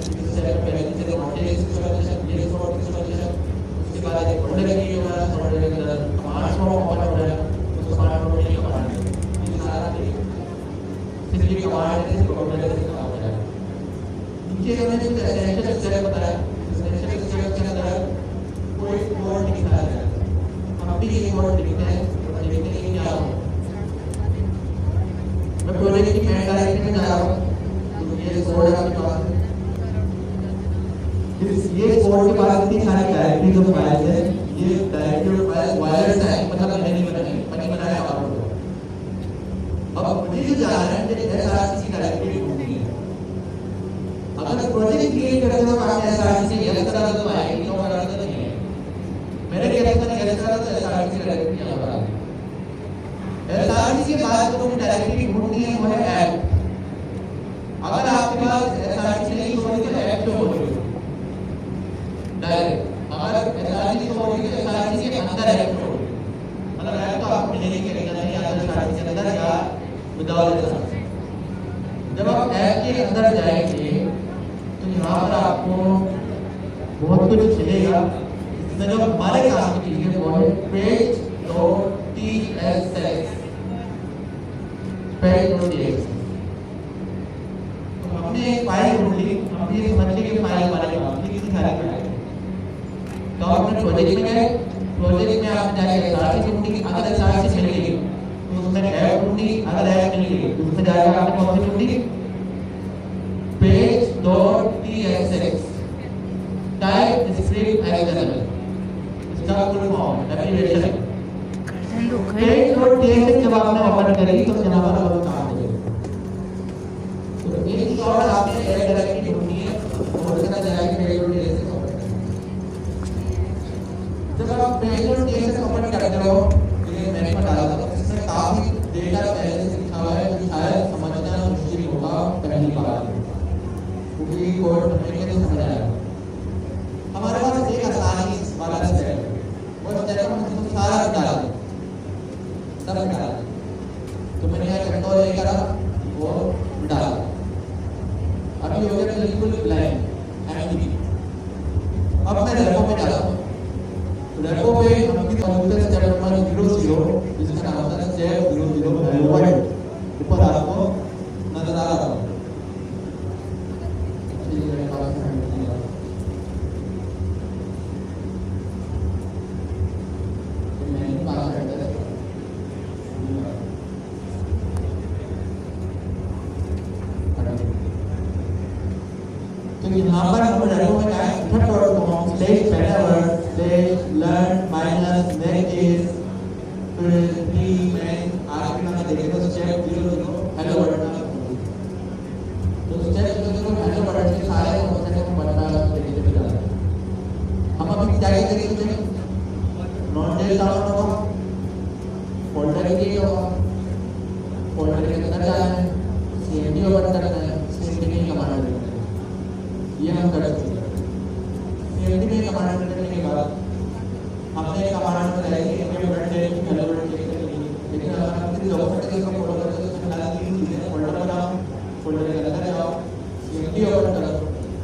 इस सेट में पहले से नोटेशन विजुअलाइजेशन ये सॉर्ट विजुअलाइजेशन उसके बाद एक फोल्डर की होगा फोल्डर के अंदर कमांड्स को ओपन हो रहा है उसको कमांड को नहीं कमांड ये सारा सिर्फ ये कमांड है इसको फोल्डर से काम हो रहा है नीचे हमने जो एसेंशियल स्टेप बताया एसेंशियल स्टेप के अंदर कोई कोड लिखा है हम भी ये कोड लिखते हैं और देखते हैं क्या होगा मैं प्रोजेक्ट की मेन डायरेक्टरी में जा रहा हूँ तो ये कोड है आपके पास ये कोड के पास इतनी सारी डायरेक्टरीज ऑफ फाइल्स है ये डायरेक्टरी ऑफ फाइल्स वायरलेस है मतलब नहीं बनाया आपको अब मुझे जो जानना है कि एसआरसी की डायरेक्टरी ढूंढनी है अगर प्रोजेक्ट क्रिएट करते हो आप एसआरसी से यस करा तो आएगी तो करा तो नहीं है मैंने क्या किया यस करा तो एसआरसी की डायरेक्टरी यहां पर आ गई एसआरसी के बाद जो डायरेक्टरी ढूंढनी है वो है ऐप अगर आपके पास एसआरसी नहीं होगी तो ऐप तो होगी डायरेक्ट अगर एसआरसी तो होगी तो एसआरसी के अंदर ऐप तो होगी मतलब ऐप तो आपको मिलेगी कि नहीं या तो एसआरसी के अंदर या विदाउट एसआरसी जब आप ऐप के अंदर जाएंगे तो यहाँ पर आपको बहुत कुछ मिलेगा इसमें जो हमारे काम की चीज़ है वो है page.tsx page.tsx तो हमने एक फाइल ढूंढ ली हम ये समझते कि फाइल हमारे काम की किसी फाइल में आएगी तो आपने प्रोजेक्ट में गए प्रोजेक्ट में आपने जाके एसआरसी ढूंढी अगर एसआरसी मिल गई तो उसमें ऐप ढूंढी अगर ऐप मिल गई तो उसमें जाकर आपने कौन सी ढूंढी page.tsx टाइप स्क्रिप्ट XML इसका फुल फॉर्म एप्लीकेशन page.tsx जब आपने ओपन करी तो यहाँ पर आपको काम मिलेगा तो एक शॉर्ट आपने ऐड डायरेक्टरी ढूंढनी है और उसका जाएगा page.tsx ओपन जब आप page.tsx ओपन करते हो ये मैंने बताया था इसमें काफी डेटा पहले से लिखा हुआ है जो शायद समझना मुश्किल होगा पहली बार क्योंकि कोड हमने नहीं समझा है हमारे पास एक आसानी वाला स्टेप है वो स्टेप हम सारा डाल दें सब डाल दें तो मैंने क्या कंट्रोल नहीं करा वो डाल अभी हो गया बिल्कुल ब्लैंक एम्प्टी अब मैं रेपो में डालता हूँ रेपो पे हम की कंप्यूटर स्टेप नंबर 00 जिसका नाम होता है स्टेप 00 हेलो वर्ल्ड ऊपर आपको नजर आ रहा है यहाँ पर हम रेपो में क्या है github.com /whenever/learn -make is main आखिर में देखें तो स्टेप 00 हेलो वर्ल्ड तो स्टेप 00 हेलो वर्ल्ड के सारे कॉन्सेप्ट को पढ़ना देखते हुए जा रहे हैं हम अभी क्या करेंगे नोट डाउन होगा फोल्डर की होगा फोल्डर के अंदर जाना है cmd ओपन करना है cmd की कमांड देना है ये हम कर सकते हैं cmd में कमांड करने के बाद हमने कमांड लगाई कि हमें वर्ड है हेलो वर्ड लेकिन अगर हम किसी डॉक्यूमेंट के इसको फॉलो करते हैं तो हमारा तीन चीजें फोल्डर बनाओ फोल्डर के अंदर जाओ cmd ओपन करो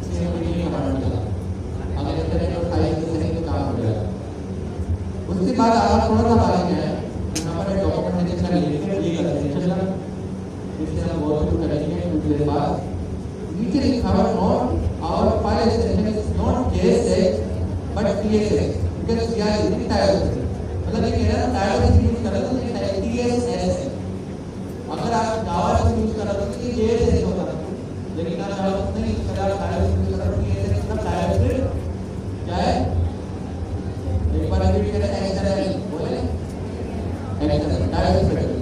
cmd की कमांड लगाओ अगर इस तरह के फाइल से नहीं तो काम हो जाएगा उसके बाद आप थोड़ा सा आगे जाए यहाँ पर डॉक्यूमेंट जिसका लिंक है ये करते हैं चलना इससे हम बहुत कुछ करेंगे कुछ देर बाद नीचे लिखा हुआ not our file extension is not JSX but TSX because we are using TileScript मतलब ये कह रहा है TileScript यूज कर रहे हो तो ये TSS अगर आप जावा यूज कर रहे हो तो ये JSX होगा लेकिन आप जावा नहीं यूज कर रहे हो TileScript यूज कर रहे हो TSX मतलब TileScript क्या है एक बार रिपीट करें XML बोले XML TileScript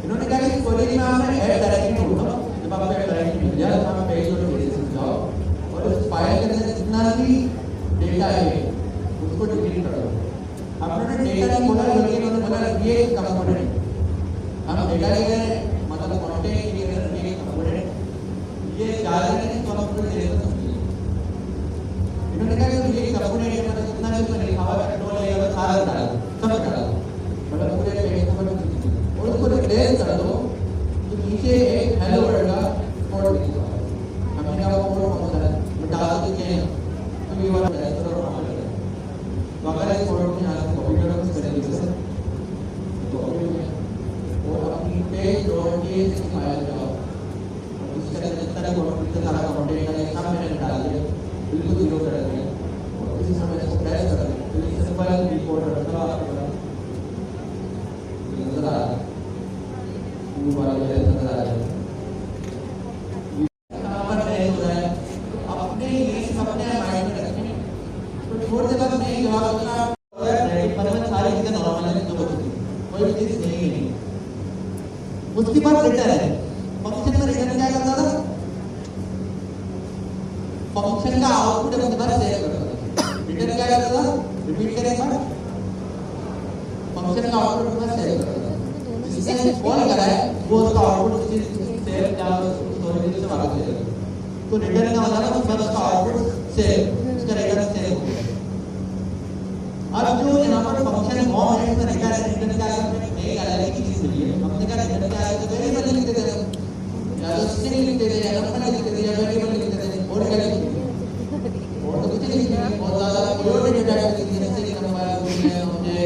इन्होंने कहा कि क्वेरी में आपने ऐड डायरेक्टरी ढूंढो जब आपको ऐड डायरेक्टरी मिल जाए तो आप page.tsx जाओ और उस फाइल के अंदर जितना भी डेटा है उसको डिलीट कर दो आपने डेटा नहीं बोला लेकिन उन्होंने बोला ये कंपोनेंट हम डेटा ले रहे हैं मतलब कंटेंट के अंदर ये कंपोनेंट ये डाल रहे हैं तो हम पूरे डेटा समझिए इन्होंने कहा कि ये कंपोनेंट मतलब जितना भी उसमें लिखा हुआ है कंट्रोल लेयर सारा डाल सब डाल मतलब पूरे पेज को और उसको रिप्लेस कर दो तो नीचे एक हेलो वर्ड का कोड लिखा हुआ है हमने क्या इतना सारा कंटेंट है सब मैंने डाल दिया बिल्कुल जीरो कर दिया और इसी समय इसको प्रेस कर दिया तो ये सिंपल रिपोर्ट रखा आपको नजर आ रहा है वो वाला नजर आ रहा है नंबर नहीं हो रहा है अपने ये अपने माइंड में रखें तो थोड़ी देर बाद नहीं जवाब देना मतलब सारी चीजें नॉर्मल है जो कोई चीज नहीं है उसके बाद रिटर्न है फंक्शन में रिटर्न क्या करता था फंक्शन का आउटपुट अपने पास सेव करता था रिटर्न क्या करता था रिपीट करें एक बार फंक्शन का आउटपुट अपने पास सेव करता था जिसने कॉल करा है वो उसका आउटपुट सेव क्या स्टोरेज से वापस ले जाता तो रिटर्न का मतलब फर्स्ट का आउटपुट सेव उसका रिटर्न सेव हो गया अब जो यहाँ पर फंक्शन मॉम है इसमें रिटर्न क्या करते हैं एक अलग ही चीज मिली है हमने कहा रिटर्न क्या है तो वेरिएबल लिख देते हैं या तो स्ट्रिंग लिख देते हैं या नंबर लिख देते हैं या वेरिएबल लिख देते हैं और क्या लिखते हैं और तो कुछ नहीं लिखते बहुत ज्यादा कोई और डेटा टाइप लिख देते हैं नंबर है मुझे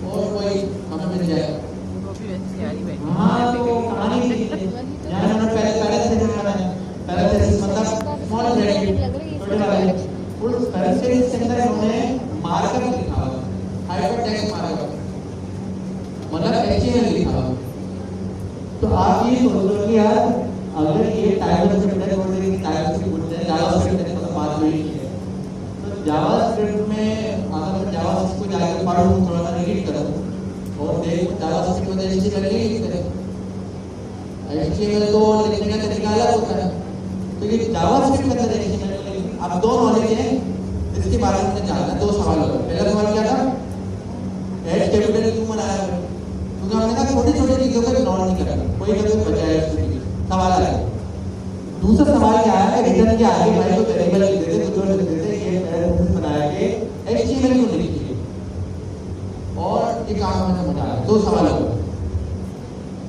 और कोई हमें मिल जाए हाँ तो कहानी यहाँ हमने पहले से लिखा है पहले से मतलब स्मॉल ब्रैकेट छोटे वाले उस पहले से अंदर हमने मार्कअप लिखा हुआ हाइपरटेक्स्ट मार्कअप मतलब HTML लिखा हुआ तो आप ये सोच लो कि यार अगर ये टाइपस्क्रिप्ट है बोल रहे कि टाइपस्क्रिप्ट बोलते हैं जावास्क्रिप्ट है तो बात वही है तो जावास्क्रिप्ट में अगर मैं जावास्क्रिप्ट को जाकर पढ़ूं थोड़ा सा रीड करूं और देखो जावास्क्रिप्ट में HTML नहीं लिखते HTML तो लिखने का तरीका अलग होता है तो ये जावास्क्रिप्ट का तरीका HTML अब दो नॉलेज है इसके बारे में जानना दो सवाल होगा पहला सवाल क्या था एच कैपिटल क्यों बनाया है क्योंकि हमने कहा छोटी छोटी चीजों को इग्नोर नहीं करना कोई ना कोई बचाए सवाल आया दूसरा सवाल क्या है रिटर्न के आगे भाई को वेरिएबल लिख देते कुछ और लिख देते ये पैराग्राफ बनाया के एचटीएमएल क्यों नहीं लिखिए और ये काम हमने समझा दो सवाल होगा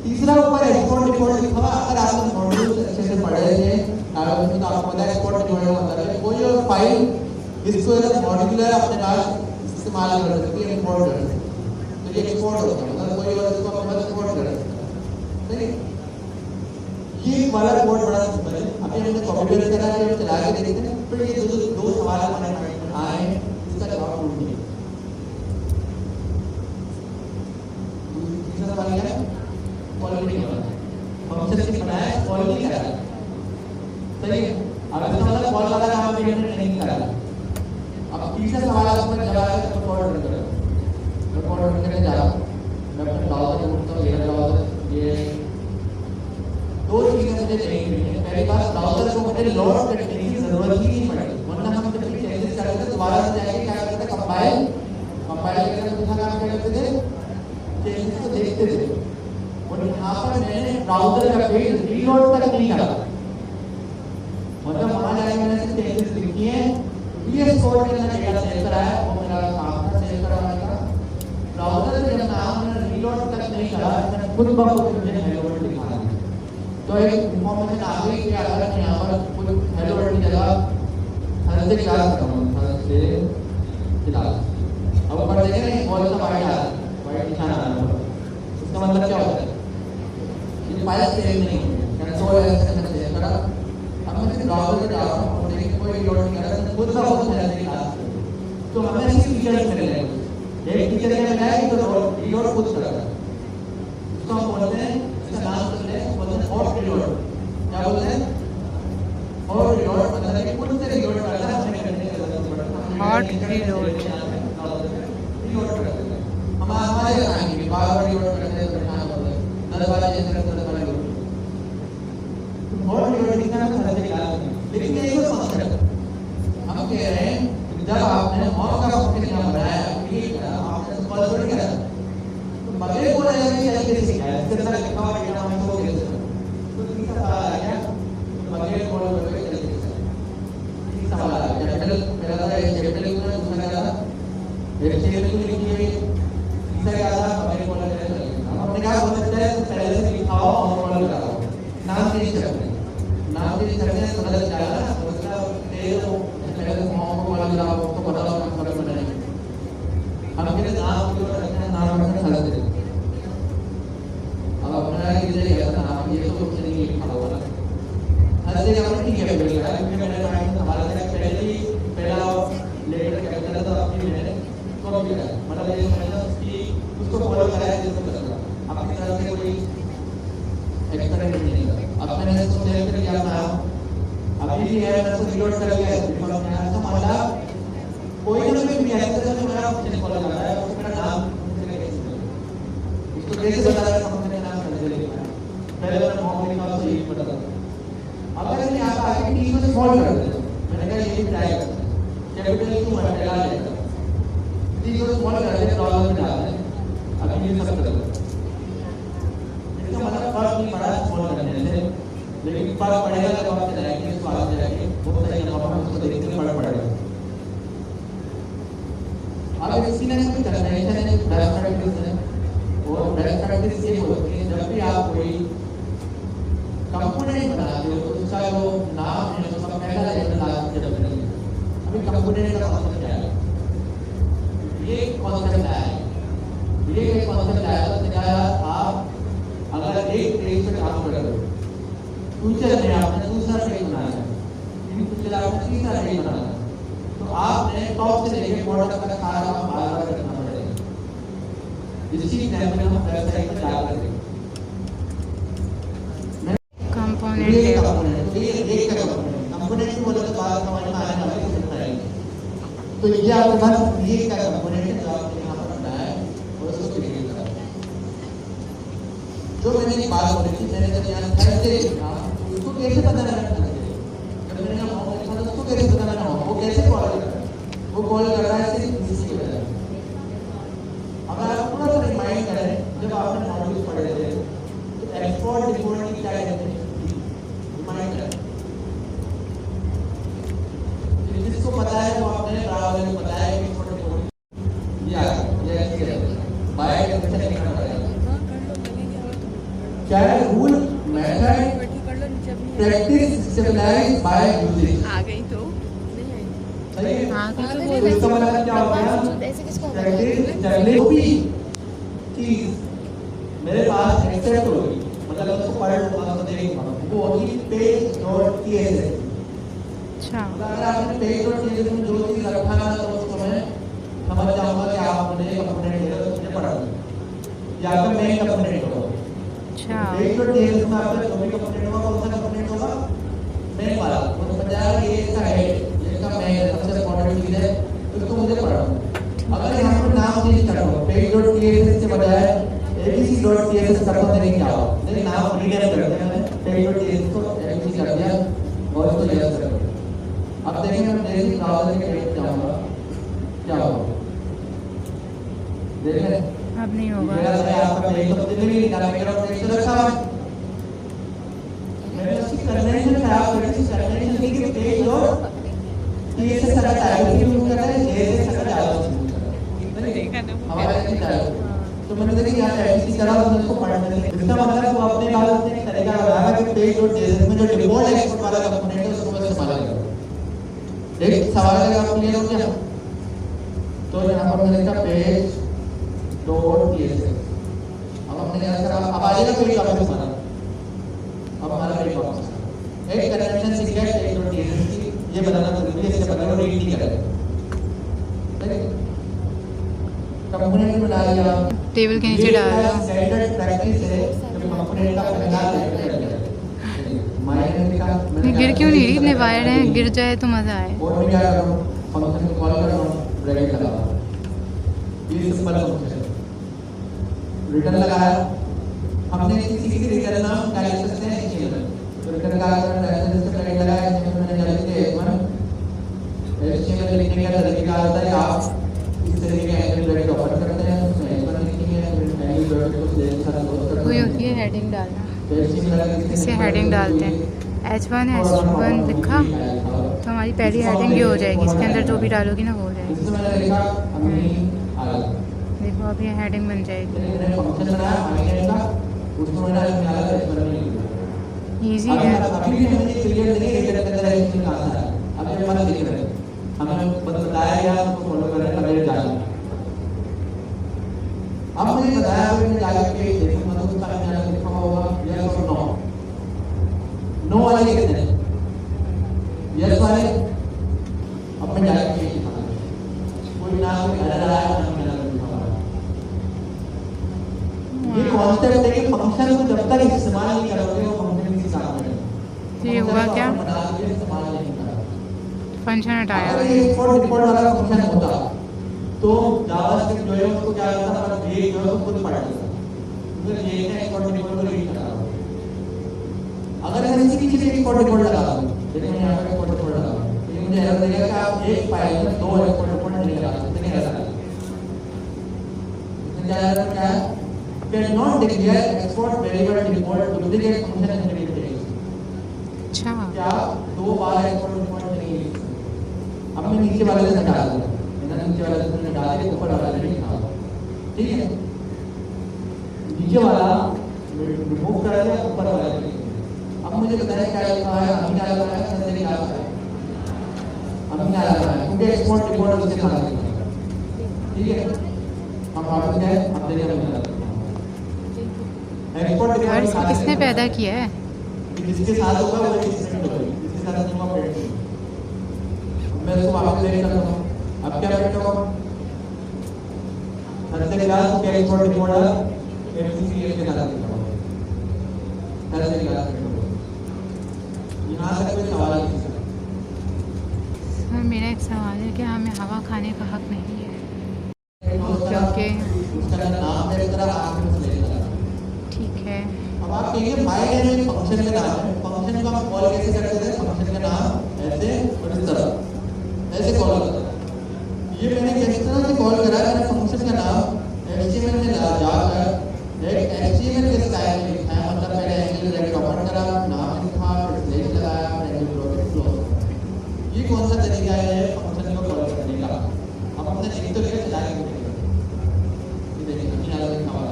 तीसरा ऊपर एक्सपोर्ट रिपोर्ट लिखा हुआ अगर आपने मॉड्यूल अच्छे से पढ़े थे तो आपको पता है एक्सपोर्ट रिपोर्ट का मतलब है कोई और फाइल इसको एक मॉड्यूलर अपने पास इस्तेमाल कर सकते हैं इंपोर्ट कर सकते हैं तो ये एक्सपोर्ट होता है मतलब कोई और इसको अपने पास एक्सपोर्ट कर सकता है ये वाला कोड बड़ा सिंपल है अभी हमने कॉपी पेस्ट करा है चला के देखते हैं फिर ये दो सवाल हमारे माइंड में आए हैं इसका जवाब ढूंढिए तीसरा सवाल क्या है क्वालिटी वाला फंक्शन से बनाया क्वालिटी क्या है सही है अब इसका मतलब कॉल वाला काम भी हमने नहीं करा अब तीसरा सवाल आपको जवाब है तो रिकॉर्ड करने जा रहा हूँ मैं अपना ब्राउज़र ढूंढता हूँ मेरा ब्राउज़र ये दो चीजें मुझे चाहिए पहली बात ब्राउज़र को मुझे लोड करने की जरूरत ही नहीं पड़ेगी वरना हम जब भी चेंजेस करते थे दोबारा से जाके क्या करते थे कंपाइल करके दूसरा काम क्या करते थे चेंजेस को देखते थे और यहाँ पर मैंने ब्राउज़र का पेज रीलोड तक नहीं करा मतलब वहाँ जाके मैंने सिर्फ चेंजेस लिखी है VS कोड के अंदर डेटा सेव करा है वो मेरा काम था सेव करवाने का ब्राउज़र से जब नाम मैंने रीलोड तक नहीं करा मैंने खुद ब खुद मुझे हेलो वर्ल्ड दिखा दिया तो एक इंफॉर्मेशन आ गई कि अगर मैं यहाँ पर कुछ हेलो वर्ल्ड की जगह थर्सडे क्लास करूँ थर्सडे क्लास अब ऊपर देखें ना कौन सा वाइट निशान आ रहा है उसका मतलब क्या होता है ये फाइल सेव नहीं है कंट्रोल एस से मैंने सेव करा अब मैं ब्राउज़र में जा रहा हूँ और देखिए कोई रीलोड नहीं कर रहा खुद सा खुद थर्सडे क्लास तो हमें इसकी फीचर्स मिल रहे हैं एक फीचर क्या मिला है कि तो रीलोड खुद कर रहा है इसको हम बोलते हैं इसका नाम बोलते हैं हॉट रीलोड क्या बोलते हैं हॉट रीलोड मतलब है खुद से रीलोड करना है हमें करने की जरूरत नहीं पड़ती हॉट रीलोड करते हैं हम हमारे आएंगे बार-बार रीलोड करते हैं तो क्या होता है 10 बार जैसे करते हैं रीलोड हॉट रीलोड दिखना है हर जगह लेकिन एक और फंक्शन है हम कह रहे हैं जब आपने हॉट का फंक्शन यहाँ बनाया क्रिएट करा आपने कॉल कर दिया तो बगैर बोला जाए कि ऐसे सीखा है इसके अंदर लिखा हुआ डेटा हम को कैसे तो तीसरा सवाल आ गया बगैर बोल करके कैसे तीसरा सवाल आ गया कैपिटल पहला था कैपिटल में दूसरा क्या था HTML को लिखिए तीसरा क्या था बगैर बोल करके हम अपने क्या बोल सकते हैं पहले से लिखा हुआ और कॉल करा हुआ नाम चेंज करते हैं नाम चेंज करते हैं तो बदल जाएगा ना उसका तेल पहले से फॉर्म को कॉल करा हुआ तो बदल हम फर्क बनाएंगे हम के नाम को रखते हैं नाम रखते हैं थर्सडे अब अपना ये नाम ये तो कुछ नहीं लिखा होगा थर्सडे का मैंने ठीक है बिल्कुल लगा क्योंकि मैंने माइंड में हमारा था पहले ही पहला लेटर क्या कहता था अपनी मैंने कॉपी करा मतलब ये समझना कि उसको फॉलो करा है जिसको करना अपनी तरफ से कोई एक्सपेरिमेंट नहीं करा अब मैंने इसको सेव कर दिया था अभी भी है मैं इसको रिलोड कर लिया है बिकॉज़ मैंने ऐसा माना कोई ना कोई भी ऐसा तो मेरा मुझे फॉलो कर रहा है उसको मेरा नाम इसको कैसे बता रहा है समझने नाम समझ लेना पहले मैं मॉम लिखा तो यही पता था अगर मैं यहाँ पर आके टी में सॉल्व कर देता मैंने कहा ये ट्राई करते हैं कैपिटल क्यों मटेगा लेगा टी को सॉल्व कर दे प्रॉब्लम में डालते हैं अभी ये सब करते हैं इसका मतलब फर्क नहीं पड़ा सॉल्व करने से लेकिन फर्क पड़ेगा जब आप चलाएंगे इसको आगे जाएंगे बहुत सारी जगहों पर उसको देखते हुए फर्क पड़ेगा अब इसी ने कोई कन्वेंशन है बेस्ट प्रैक्टिस है और बेस्ट प्रैक्टिस ये होती है जब भी आप कोई कंपोनेंट बनाते हो तो उसका जो नाम है उसका पहला लेटर लास्ट जब नहीं अभी कंपोनेंट का मतलब क्या है ये कॉन्सेप्ट आया है ये एक कॉन्सेप्ट आया तो क्या आप अगर एक पेज पे काम कर रहे हो फ्यूचर में आपने दूसरा पेज बनाना है इन फ्यूचर आपने तीसरा पेज बनाना है तो आपने टॉप से लेके बॉटम तक सारा काम बार-बार करना पड़ेगा इसी एग्जांपल हम वेबसाइट पे डाल रहे हैं कंपोनेंट है तो ये एक का कंपोनेंट बोले तो बात समझ में आने वाली है तो ये आपके पास ये का कंपोनेंट है जो आपने यहाँ पर बनाया है और उसको क्रिएट करा जो मैंने एक बात बोली थी मैंने जब यहाँ थर्सडे लिखा उसको कैसे पता लगा जब मैंने यहाँ मॉम लिखा तो उसको कैसे पता लगा वो कैसे कॉल कर रहा है वो कॉल कर रहा है सिर्फ इसी की वजह से अगर आप पूरा सा रिमाइंड करें जब आपने मॉड्यूल्स पढ़े थे तो एक्सपोर्ट डिफॉल्ट की क्या कहते हैं जिसको पता है वो अपने ट्रैवलर को पता है कि छोटे छोटे ये ऐसे है बाय डेफिनेशन लिखना पड़ेगा क्या है rule method practice civilise by using आ गई तो सही है हाँ कुछ तो तो बोल इसका मतलब क्या हो गया ऐसे किसको प्रैक्टिस जर्नल भी चीज मेरे पास एक्सेप्ट होगी मतलब उसको पढ़ लूंगा तो देखूंगा वो होगी page.tsx अच्छा अगर आपने page.tsx में जो चीज रखा ना तो उसको मैं समझ जाऊंगा कि आपने कंपोनेंट है तो मुझे पढ़ा या फिर मेन कंपोनेंट होगा अच्छा page.tsx में आपका जो भी कंपोनेंट होगा कौन सा कंपोनेंट होगा मेन वाला वो समझ जाएगा ये इसका हेड ये इसका मेन है सबसे इंपॉर्टेंट चीज है तो उसको मुझे पढ़ना अगर यहाँ पर नाम चेंज कर दो page.tsx के बजाय abc.tsx कर दो देने क्या होगा नहीं नाम रीनेम करते हैं page.tsx को abc कर दिया और इसको यस कर दिया अब देखिए हम जैसे ब्राउज़र के पेज जाऊंगा क्या होगा देखें अब नहीं होगा मेरा से आपका पेज तो दिल्ली में निकाला मेरा पेज तो रखा हुआ मैंने उसकी कन्वेंशन खराब कर दी कन्वेंशन की कि पेज और tsx का टाइप यूज करता है js का डायलॉग हमारे ऐसे डायलॉग तो मैंने देखा यहाँ एबीसी करा और उसको पढ़ने लगे इसका मतलब वो अपने बारे में एक तरीका लगाया कि page.tsx में जो डिफॉल्ट एक्सपोर्ट वाला कंपोनेंट है उसको इस्तेमाल करेगा एक सवाल अगर आप क्लियर हो गया तो यहाँ पर मैंने लिखा page.tsx अब हमने क्या करा अब आ जाएगा पेज वापस हमारा अब हमारा पेज वापस एक कन्वेंशन सीख गया page.tsx की ये बताना जरूरी है इससे बगैर वो रीड नहीं करेगा कंपोनेंट में डाल दिया टेबल के नीचे डाल दो स्टैंडर्ड प्रैक्टिस है जब कंपोनेंट का पहला लेटर माइनर का नहीं गिर क्यों नहीं रही इतने वायर हैं गिर जाए तो मजा आए और मैं क्या कर रहा हूं फंक्शन को कॉल कर रहा हूं ब्रैकेट लगा रहा हूं ये सिंपल फंक्शन रिटर्न लगाया हमने किसी की रिटर्न नाम क्या लिख सकते हैं एचटीएमएल तो रिटर्न का एड्रेस से ब्रैकेट लगाया इसमें मैंने क्या लिख दिया एचटीएमएल लिखने का तरीका आता है आप इस तरीके का एंगल ब्रैकेट ओपन करते हैं उसमें एच1 लिखेंगे फिर एंगल ब्रैकेट को सेलेक्ट करना क्लोज करते कोई हैं होती है हेडिंग डालना तो एचटीएमएल इसे हेडिंग डालते हैं H1 H1 लिखा तो हमारी पहली हेडिंग ये हो जाएगी इसके अंदर जो भी डालोगी ना वो हो जाएगी इसमें मैंने लिखा अभी आगे देखो अब ये हेडिंग बन जाएगी मैंने फंक्शन बनाया माइनर का उसमें मैंने निकाला एच1 में लिख दिया इजी है अभी भी हमें क्लियर नहीं है कि अंदर एच1 कहां से आया अब ये मत लिख रहे हमें बताया गया उसको फॉलो करने का मेरे जाना अब मैंने बताया मैंने जाके के देखो मतलब उसका मैंने लिखा होगा यस और नो नो वाले कितने यस वाले अब मैं जाके ये दिखा कोई ना कोई एरर आया ना मेरा दिखा ये कॉन्सेप्ट है कि फंक्शन को जब तक इस्तेमाल नहीं करोगे वो फंक्शन नहीं काम करेगा। ये हुआ क्या? इस्तेमाल नहीं करा फंक्शन हटाया। अगर ये एक्सपोर्ट डिफॉल्ट वाला फंक्शन होता तो जावास्क्रिप्ट जो है उसको क्या करता था ब्रेक जो है वो खुद पढ़ लेता तो ये ने एक्सपोर्ट डिफॉल्ट को रीड करा अगर मैं इसी पीछे एक्सपोर्ट डिफॉल्ट लगा दूं देखो मैं यहां पे एक्सपोर्ट डिफॉल्ट लगा तो ये मुझे एरर देगा कि आप एक फाइल में दो एक्सपोर्ट डिफॉल्ट नहीं लगा सकते नहीं ऐसा इसमें क्या एरर क्या है can not declare export variable default duplicate function implementation. अच्छा क्या दो बार एक्सपोर्ट डिफॉल्ट नहीं अब मैं नीचे वाले से हटा दूंगा नीचे वाला से हटा के ऊपर वाला से दिखा ठीक है नीचे वाला रिमूव कर दिया ऊपर वाला से अब मुझे बताया क्या लिखा है अमीन आला है संजय क्या है अमीन आला है क्योंकि एक्सपोर्ट डिफॉल्ट उसके साथ है ठीक है हम वापस गए अब देखिए अमीन आला एक्सपोर्ट यार डिफॉल्ट इसको किसने पैदा किया है? जिसके साथ होगा वो एक्सटेंड होगा जिसके साथ नहीं होगा अपडेट नहीं मैं इसको वापस ले करता हूं अब क्या अपडेट होगा थर्ड क्लास को एक्सपोर्ट डिफॉल्ट एफसीसीएल के साथ लिखा होगा थर्ड क्लास यहां तक कोई सवाल नहीं है सर मेरा एक सवाल है कि हमें हवा खाने का हक नहीं है क्योंकि उसका नाम है तरह आखिर में लेगा ठीक है। अब आप कहिए फाइल है जो फंक्शन का नाम है फंक्शन को हम कॉल कैसे करते थे फंक्शन का नाम ऐसे और इस तरह ऐसे कॉल करते हैं ये मैंने किस तरह से कॉल करा है मैंने फंक्शन का नाम एचटीएमएल में जाकर एक एचटीएमएल के स्टाइल में लिखा है मतलब पहले एंगल ब्रैकेट ओपन करा नाम लिखा फिर स्लैश लगाया फिर एंगल ब्रैकेट क्लोज ये कौन सा तरीका है फंक्शन को कॉल करने का अब हमने लिख तो लिया चला के ये देखिए अमीन आला लिखा हुआ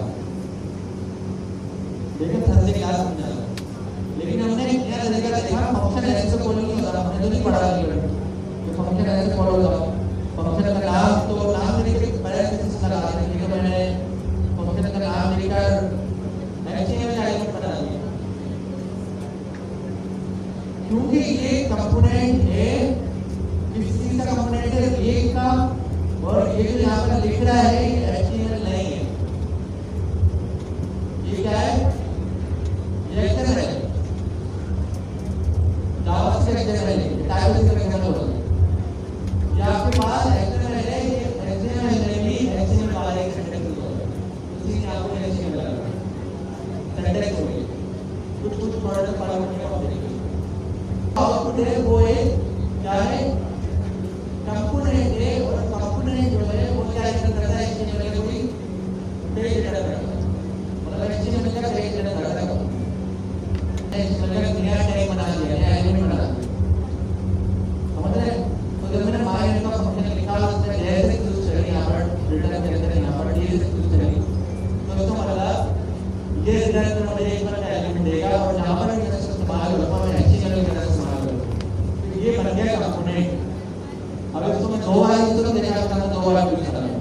लेकिन थर्ड क्लास समझा लेकिन हमने नया तरीका देखा फंक्शन ऐसे से कॉल नहीं होता हमने तो नहीं पढ़ा ये फंक्शन ऐसे कॉल होता फंक्शन का नाम तो नाम लिख के पहले से लगा देंगे तो मैंने फंक्शन का नाम लिखकर एचटीएमएल टाइप बना दिया क्योंकि ये कंपोनेंट है किस चीज का कंपोनेंट है एक का और ये जो यहाँ पर लिख रहा है ये एचटीएमएल नहीं है ये क्या है ये एक्सएमएल है जावास्क्रिप्ट एक्सएमएल है टाइपस्क्रिप्ट एक्सएमएल होता है ये आपके पास एक्सएमएल है ये एक्सएमएल में भी एक्सएमएल वाला एक सिंटैक्स होता है उसी में आपको एक्सएमएल लगा सिंटैक्स हो गई कुछ थोड़ा सा पढ़ा होने का देखिए आउटपुट है वो एक क्या है कंपोनेंट है और कंपोनेंट जो है वो क्या करता है एक्सएमएल में कोई पेज रिटर्न करता है मतलब एक्सएमएल का पेज रिटर्न करता है एक्सएमएल का नया टैग बना दिया नया एलिमेंट बना दिया समझ रहे हैं तो जब मैंने माय का फंक्शन लिखा उसमें जैसे यूज करें यहाँ पर रिटर्न करते हैं यहाँ पर ये यूज करें तो इसका मतलब ये रिटर्न में मुझे एक बार एलिमेंट देगा और जहाँ पर मैं इसको इस्तेमाल करूँगा मैं एक्सएमएल की तरह इस्तेमाल करूँगा तो ये बन गया कंपोनेंट अब इसको मैं दो बार यूज करूँ देखा था दो बार यूज कर रहा हूँ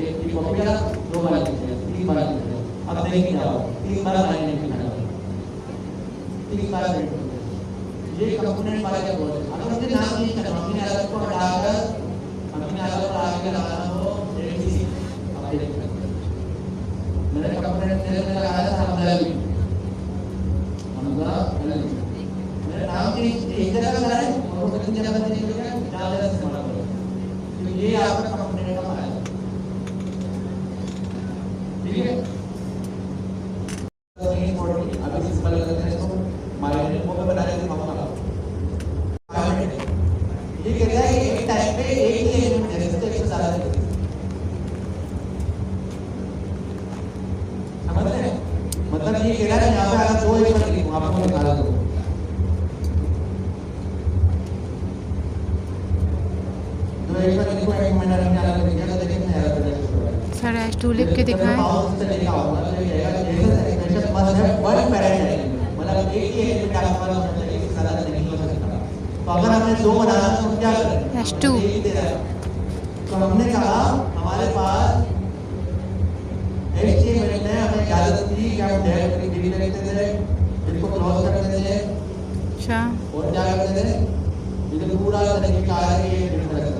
एक की कॉपी करा दो बार यूज किया तीन बार यूज किया अब देखिए क्या होगा तीन बार मैंने लिखा तीन बार ये कंपोनेंट वाले क्या बोलते हैं अगर मुझे नाम चेंज करना है अमीन आला को हटाकर अमीन आला को आगे लगाना हो एडीसी अब देखिए मैंने कंपोनेंट में लगाया था हमजा भी हमजा मेरा नाम चेंज एक जगह करा है और वो कितनी जगह चेंज हो गया ज्यादा इस्तेमाल करो तो ये आपका कंपोनेंट का फाइल ठीक है अभी सिंपल करते हैं इसको माइनस वो मैं बना के दिखाऊंगा ये कहता है कि एक टाइम पे एक ही एलिमेंट दे सकते हैं 100 दे समझ रहे हैं मतलब ये कह रहा है यहाँ पे अगर दो एलिमेंट लिखूं आपको निकाल दो दो एलिमेंट लिखो एक मैंने निकाला तो क्या देखिए मैं एरर कर देगा सर H2 लिख के दिखाएं माउस से लिखा होगा तो ये कहेगा जैसा expression must have one parent मतलब एक ही एलिमेंट आपके पास होना चाहिए इससे ज्यादा नहीं हो सकता तो अगर हमने दो बनाना तो हम क्या करें H2 तो हमने कहा हमारे पास HTML में हमें इजाजत थी कि हम डेफ की डिलीट करते थे इसको क्लोज करते थे अच्छा और क्या करते थे ये पूरा तरीके का है ये डिफरेंस।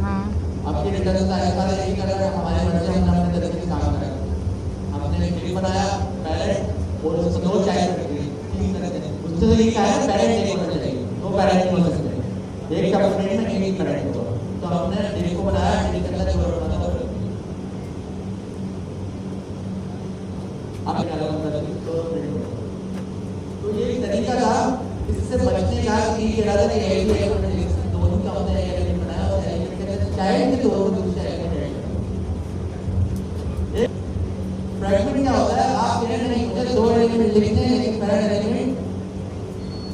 हाँ आपके डिफरेंस का ऐसा नहीं कर रहा हमारे बच्चे हमने अपने तरीके से काम करा। हमने एक बनाया पैरेंट और उसको दो चाइल्ड तीन करते हैं। उससे ये क्या है पैरेंट एक होना चाहिए, दो पैरेंट नहीं हो सकते। एक कंप्लेंट में एक पैरेंट होगा। तो हमने डेट को बनाया, डेट के अंदर जोड़ बना था। आप क्या तो ये एक तरीका था इससे बचने का कि कह रहा था कि एक दोनों का होता है एलिमेंट बनाया और एलिमेंट के अंदर चाइल्ड के दोनों दूसरे एलिमेंट ऐड कर। फ्रैगमेंट क्या होता है, आप कह रहे नहीं मुझे दो एलिमेंट लिखने हैं लेकिन पैरेंट एलिमेंट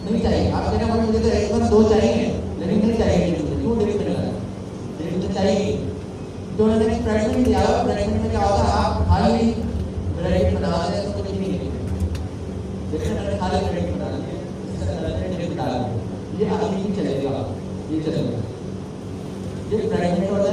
नहीं चाहिए। आप कह रहे मुझे तो एक दो चाहिए लेकिन नहीं चाहिए, क्यों डिफरेंट है लेकिन तो चाहिए। तो मैंने फ्रैगमेंट दिया, फ्रैगमेंट में क्या होता है आप खाली ब्रैकेट बना दें तो कुछ नहीं है। जैसे मैंने खाली ब्रैकेट बना दिया, इससे डाल दिया, ये आगे नहीं चलेगा, ये चलेगा। ये फ्रैगमेंट होता है